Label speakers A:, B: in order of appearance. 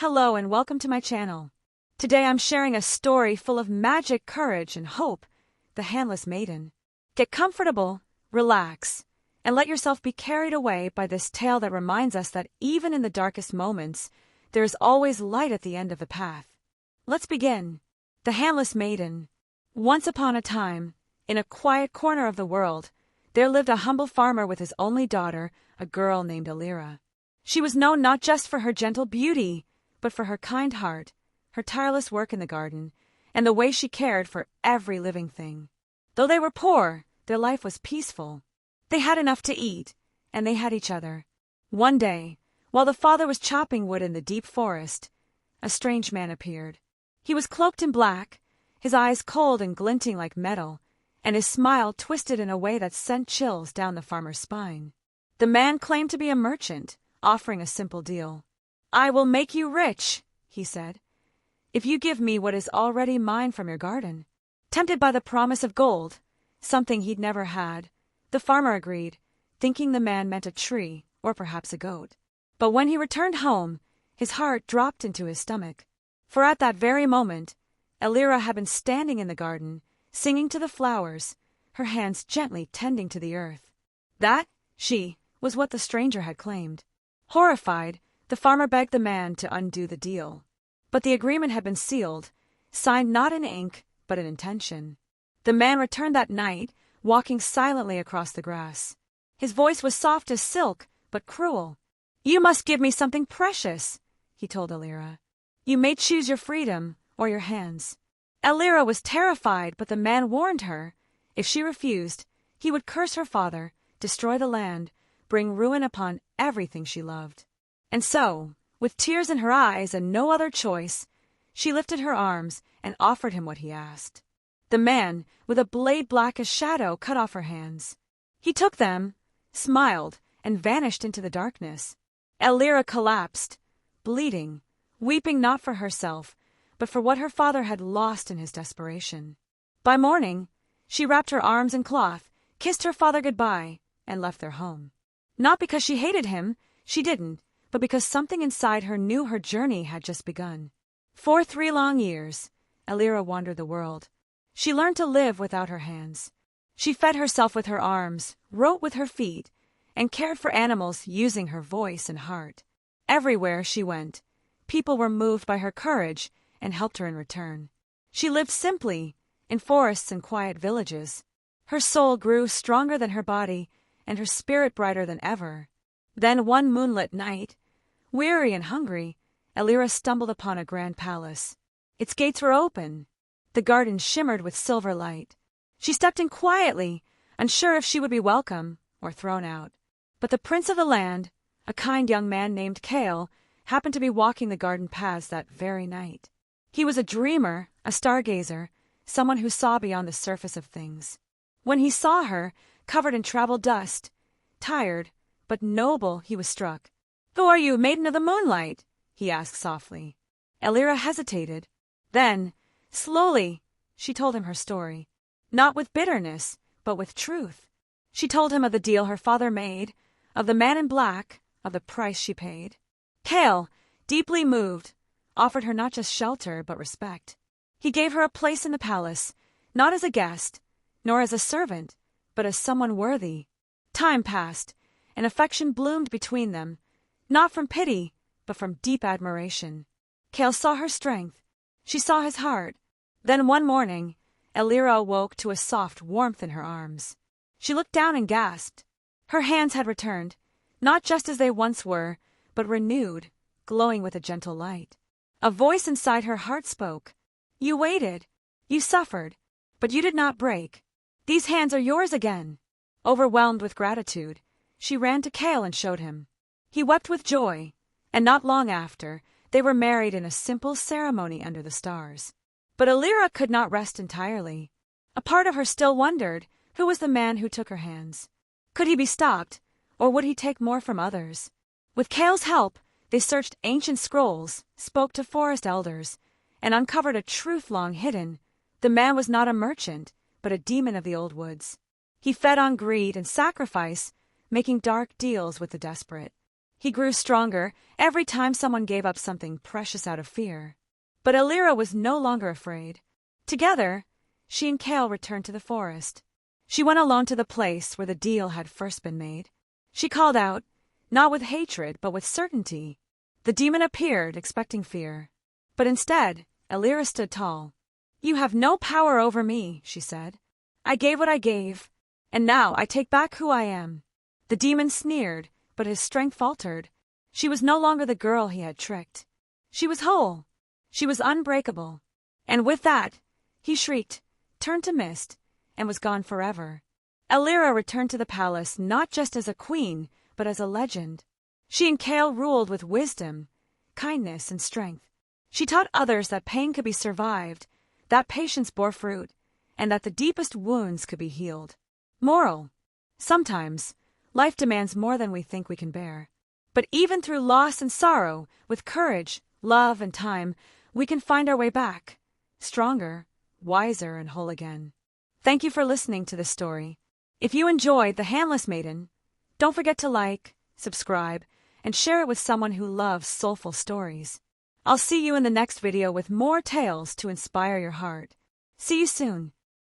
A: Hello and welcome to my channel. Today I'm sharing a story full of magic, courage, and hope, the Handless Maiden. Get comfortable, relax, and let yourself be carried away by this tale that reminds us that even in the darkest moments, there is always light at the end of the path. Let's begin. The Handless Maiden. Once upon a time, in a quiet corner of the world, there lived a humble farmer with his only daughter, a girl named Alira. She was known not just for her gentle beauty, but for her kind heart, her tireless work in the garden, and the way she cared for every living thing. Though they were poor, their life was peaceful. They had enough to eat, and they had each other. One day, while the father was chopping wood in the deep forest, a strange man appeared. He was cloaked in black, his eyes cold and glinting like metal, and his smile twisted in a way that sent chills down the farmer's spine. The man claimed to be a merchant, offering a simple deal. "I will make you rich," he said, "if you give me what is already mine from your garden." Tempted by the promise of gold, something he'd never had, the farmer agreed, thinking the man meant a tree or perhaps a goat. But when he returned home, his heart dropped into his stomach. For at that very moment, Alira had been standing in the garden, singing to the flowers, her hands gently tending to the earth. That, she, was what the stranger had claimed. Horrified, the farmer begged the man to undo the deal. But the agreement had been sealed, signed not in ink, but in intention. The man returned that night, walking silently across the grass. His voice was soft as silk, but cruel. "You must give me something precious," he told Alira. "You may choose your freedom or your hands." Alira was terrified, but the man warned her. If she refused, he would curse her father, destroy the land, bring ruin upon everything she loved. And so, with tears in her eyes and no other choice, she lifted her arms and offered him what he asked. The man, with a blade black as shadow, cut off her hands. He took them, smiled, and vanished into the darkness. Alira collapsed, bleeding, weeping not for herself, but for what her father had lost in his desperation. By morning, she wrapped her arms in cloth, kissed her father goodbye, and left their home. Not because she hated him, she didn't, but because something inside her knew her journey had just begun. For 3 long years, Alira wandered the world. She learned to live without her hands. She fed herself with her arms, wrote with her feet, and cared for animals using her voice and heart. Everywhere she went, people were moved by her courage and helped her in return. She lived simply, in forests and quiet villages. Her soul grew stronger than her body, and her spirit brighter than ever. Then one moonlit night, weary and hungry, Alira stumbled upon a grand palace. Its gates were open. The garden shimmered with silver light. She stepped in quietly, unsure if she would be welcome or thrown out. But the prince of the land, a kind young man named Kale, happened to be walking the garden paths that very night. He was a dreamer, a stargazer, someone who saw beyond the surface of things. When he saw her, covered in travel dust, tired, but noble, he was struck. "Who are you, maiden of the moonlight?" he asked softly. Alira hesitated. Then, slowly, she told him her story. Not with bitterness, but with truth. She told him of the deal her father made, of the man in black, of the price she paid. Kale, deeply moved, offered her not just shelter, but respect. He gave her a place in the palace, not as a guest, nor as a servant, but as someone worthy. Time passed, and affection bloomed between them, not from pity, but from deep admiration. Kale saw her strength. She saw his heart. Then one morning, Alira awoke to a soft warmth in her arms. She looked down and gasped. Her hands had returned, not just as they once were, but renewed, glowing with a gentle light. A voice inside her heart spoke. "You waited. You suffered. But you did not break. These hands are yours again." Overwhelmed with gratitude, she ran to Kale and showed him. He wept with joy, and not long after, they were married in a simple ceremony under the stars. But Alira could not rest entirely. A part of her still wondered, who was the man who took her hands? Could he be stopped, or would he take more from others? With Kale's help, they searched ancient scrolls, spoke to forest elders, and uncovered a truth long hidden. The man was not a merchant, but a demon of the old woods. He fed on greed and sacrifice, making dark deals with the desperate. He grew stronger every time someone gave up something precious out of fear. But Alira was no longer afraid. Together, she and Kale returned to the forest. She went alone to the place where the deal had first been made. She called out, not with hatred but with certainty. The demon appeared, expecting fear. But instead, Alira stood tall. "You have no power over me," she said. "I gave what I gave, and now I take back who I am." The demon sneered, but his strength faltered. She was no longer the girl he had tricked. She was whole. She was unbreakable. And with that, he shrieked, turned to mist, and was gone forever. Alira returned to the palace not just as a queen, but as a legend. She and Kale ruled with wisdom, kindness, and strength. She taught others that pain could be survived, that patience bore fruit, and that the deepest wounds could be healed. Moral: sometimes, life demands more than we think we can bear. But even through loss and sorrow, with courage, love, and time, we can find our way back, stronger, wiser, and whole again. Thank you for listening to this story. If you enjoyed The Handless Maiden, don't forget to like, subscribe, and share it with someone who loves soulful stories. I'll see you in the next video with more tales to inspire your heart. See you soon.